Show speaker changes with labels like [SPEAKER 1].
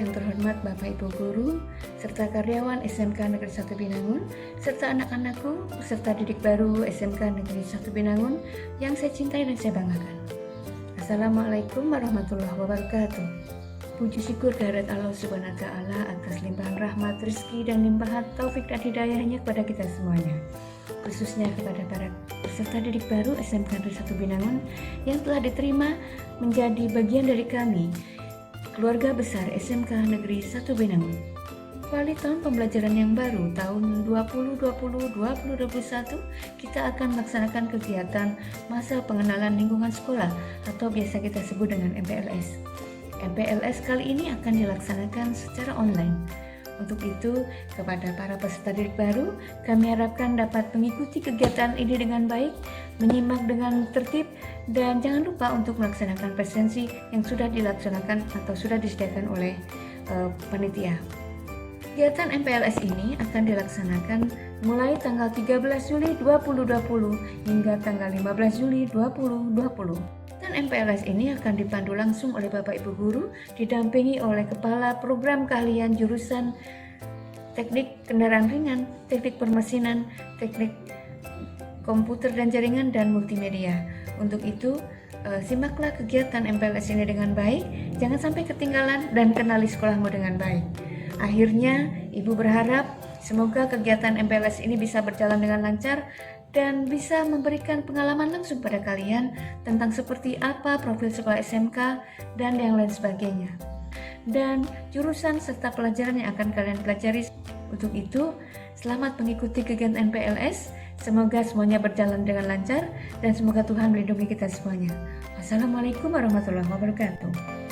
[SPEAKER 1] yang terhormat Bapak Ibu Guru, serta karyawan SMK Negeri 1 Binangun, serta anak-anakku, peserta didik baru SMK Negeri 1 Binangun yang saya cintai dan saya banggakan. Assalamualaikum warahmatullahi wabarakatuh. Puji syukur kehadirat Allah Subhanahu wa Ta'ala atas limpahan rahmat, rezeki, dan limpahan taufik dan hidayahnya kepada kita semuanya, khususnya kepada para peserta didik baru SMK Negeri 1 Binangun yang telah diterima menjadi bagian dari kami, keluarga besar SMK Negeri 1 Binangun. Awali tahun pembelajaran yang baru, tahun 2020-2021, kita akan melaksanakan kegiatan Masa Pengenalan Lingkungan Sekolah atau biasa kita sebut dengan MPLS. MPLS kali ini akan dilaksanakan secara online. Untuk itu, kepada para peserta didik baru, kami harapkan dapat mengikuti kegiatan ini dengan baik, menyimak dengan tertib, dan jangan lupa untuk melaksanakan presensi yang sudah dilaksanakan atau sudah disediakan oleh panitia. Kegiatan MPLS ini akan dilaksanakan mulai tanggal 13 Juli 2020 hingga tanggal 15 Juli 2020. Dan MPLS ini akan dipandu langsung oleh Bapak Ibu Guru, didampingi oleh Kepala Program Keahlian Jurusan Teknik Kendaraan Ringan, Teknik Permesinan, Teknik Komputer dan Jaringan, dan Multimedia. Untuk itu, simaklah kegiatan MPLS ini dengan baik, jangan sampai ketinggalan dan kenali sekolahmu dengan baik. Akhirnya, Ibu berharap semoga kegiatan MPLS ini bisa berjalan dengan lancar dan bisa memberikan pengalaman langsung pada kalian tentang seperti apa profil sekolah SMK dan yang lain sebagainya, dan jurusan serta pelajaran yang akan kalian pelajari. Untuk itu, selamat mengikuti kegiatan MPLS. Semoga semuanya berjalan dengan lancar dan semoga Tuhan melindungi kita semuanya. Wassalamualaikum warahmatullahi wabarakatuh.